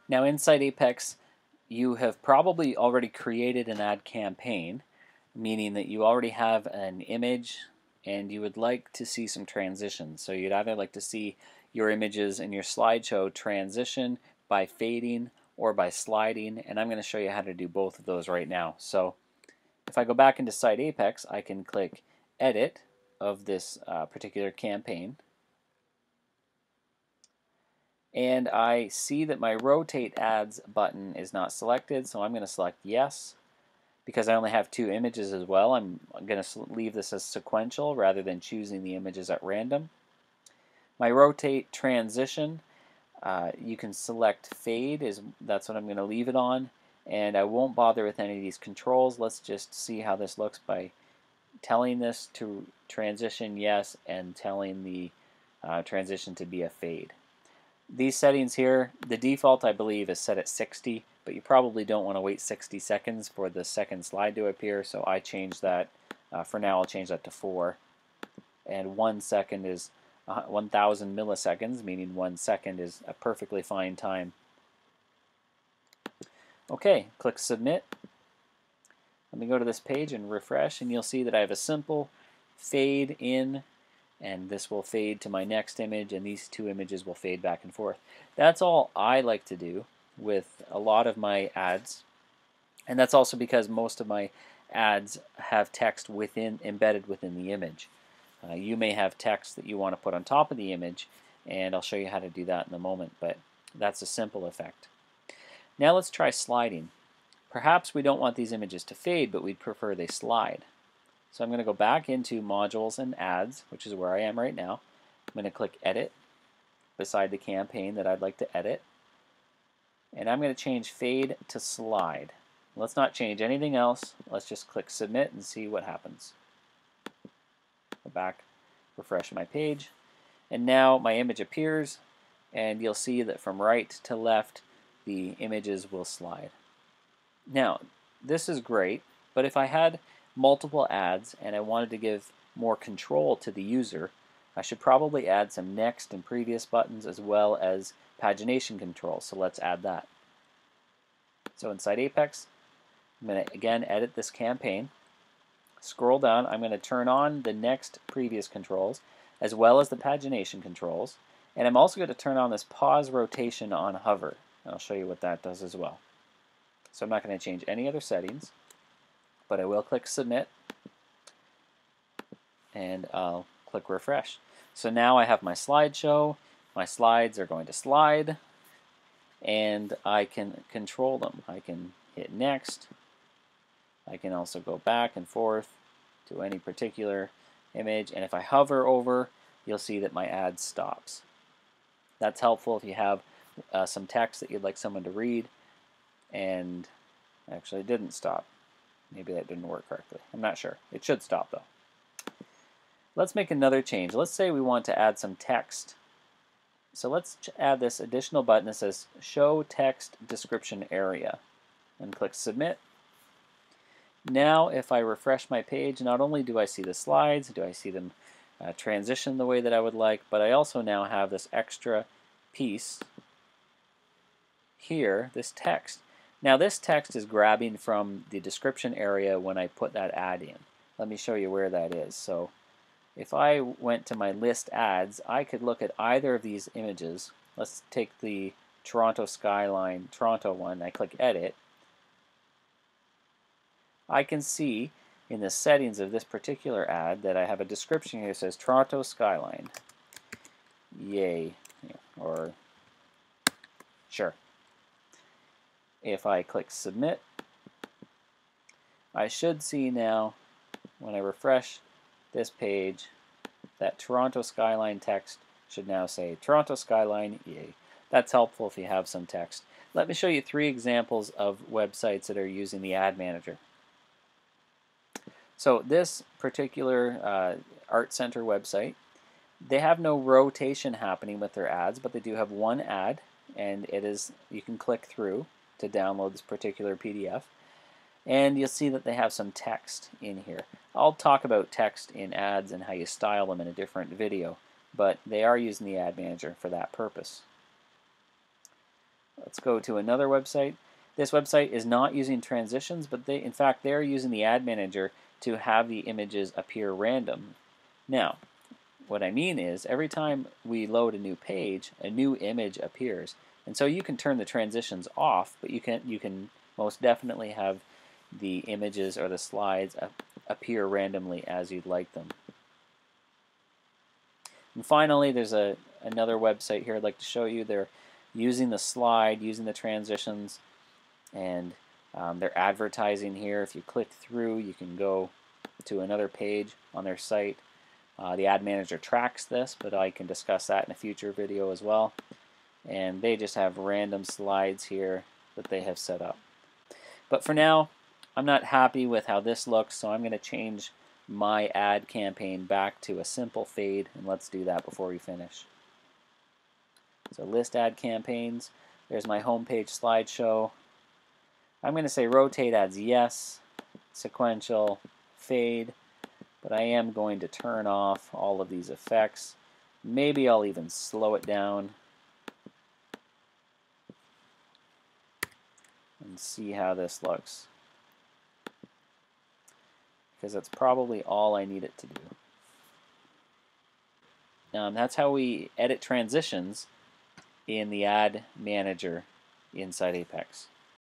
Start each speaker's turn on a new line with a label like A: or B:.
A: Now inside Apex, you have probably already created an ad campaign, meaning that you already have an image and you would like to see some transitions. So you'd either like to see your images in your slideshow transition by fading or by sliding, and I'm going to show you how to do both of those right now. So if I go back into Site Apex, I can click Edit of this particular campaign, and I see that my Rotate Ads button is not selected, so I'm going to select Yes. Because I only have two images as well, I'm going to leave this as sequential rather than choosing the images at random. My Rotate Transition, you can select Fade, that's what I'm going to leave it on, and I won't bother with any of these controls. Let's just see how this looks by telling this to transition yes and telling the transition to be a fade. These settings here, the default I believe is set at 60, but you probably don't want to wait 60 seconds for the second slide to appear, so I changed that. For now I'll change that to 4. And 1 second is 1,000 milliseconds, meaning 1 second is a perfectly fine time. Okay, click Submit. Let me go to this page and refresh, and you'll see that I have a simple fade in, and this will fade to my next image, and these two images will fade back and forth. That's all I like to do with a lot of my ads, and that's also because most of my ads have text embedded within the image. You may have text that you want to put on top of the image, and I'll show you how to do that in a moment, but that's a simple effect. Now let's try sliding. Perhaps we don't want these images to fade, but we'd prefer they slide. So I'm going to go back into Modules and Ads, which is where I am right now. I'm going to click Edit beside the campaign that I'd like to edit. And I'm going to change Fade to Slide. Let's not change anything else. Let's just click Submit and see what happens. Go back, refresh my page, and now my image appears, and you'll see that from right to left the images will slide. Now, this is great, but if I had multiple ads and I wanted to give more control to the user, I should probably add some next and previous buttons as well as pagination control. So let's add that. So inside Apex, I'm going to again edit this campaign. Scroll down, I'm going to turn on the next previous controls as well as the pagination controls, and I'm also going to turn on this pause rotation on hover, and I'll show you what that does as well. So I'm not going to change any other settings, but I will click Submit, and I'll click Refresh. So now I have my slideshow, my slides are going to slide, and I can control them. I can hit Next. I can also go back and forth to any particular image, and if I hover over, you'll see that my ad stops. That's helpful if you have some text that you'd like someone to read, and actually it didn't stop. Maybe that didn't work correctly. I'm not sure. It should stop though. Let's make another change. Let's say we want to add some text. So let's add this additional button that says Show Text Description Area, and click Submit. Now if I refresh my page, not only do I see the slides, do I see them transition the way that I would like, but I also now have this extra piece here, this text. Now this text is grabbing from the description area when I put that ad in. Let me show you where that is. So if I went to my list ads, I could look at either of these images. Let's take the Toronto skyline, Toronto one. I click Edit. I can see in the settings of this particular ad that I have a description here that says Toronto skyline. Yay. Or sure. If I click Submit, I should see now when I refresh this page that Toronto skyline text should now say Toronto skyline, yay. That's helpful if you have some text. Let me show you 3 examples of websites that are using the Ad Manager. So this particular Art Center website, they have no rotation happening with their ads, but they do have one ad, and it is, you can click through to download this particular PDF, and you'll see that they have some text in here. I'll talk about text in ads and how you style them in a different video, but they are using the Ad Manager for that purpose. Let's go to another website. This website is not using transitions, but in fact they're using the ad manager to have the images appear random. Now, what I mean is every time we load a new page, a new image appears. And so you can turn the transitions off, but you can most definitely have the images or the slides appear randomly as you'd like them. And finally, there's another website here I'd like to show you. They're using the slide, using the transitions, and they're advertising here. If you click through, you can go to another page on their site. The ad manager tracks this, but I can discuss that in a future video as well. And they just have random slides here that they have set up. But for now, I'm not happy with how this looks, so I'm going to change my ad campaign back to a simple fade, and let's do that before we finish. So list ad campaigns. There's my homepage slideshow. I'm going to say rotate ads yes, sequential, fade, but I am going to turn off all of these effects. Maybe I'll even slow it down and see how this looks, because that's probably all I need it to do. That's how we edit transitions in the ad manager inside Apex.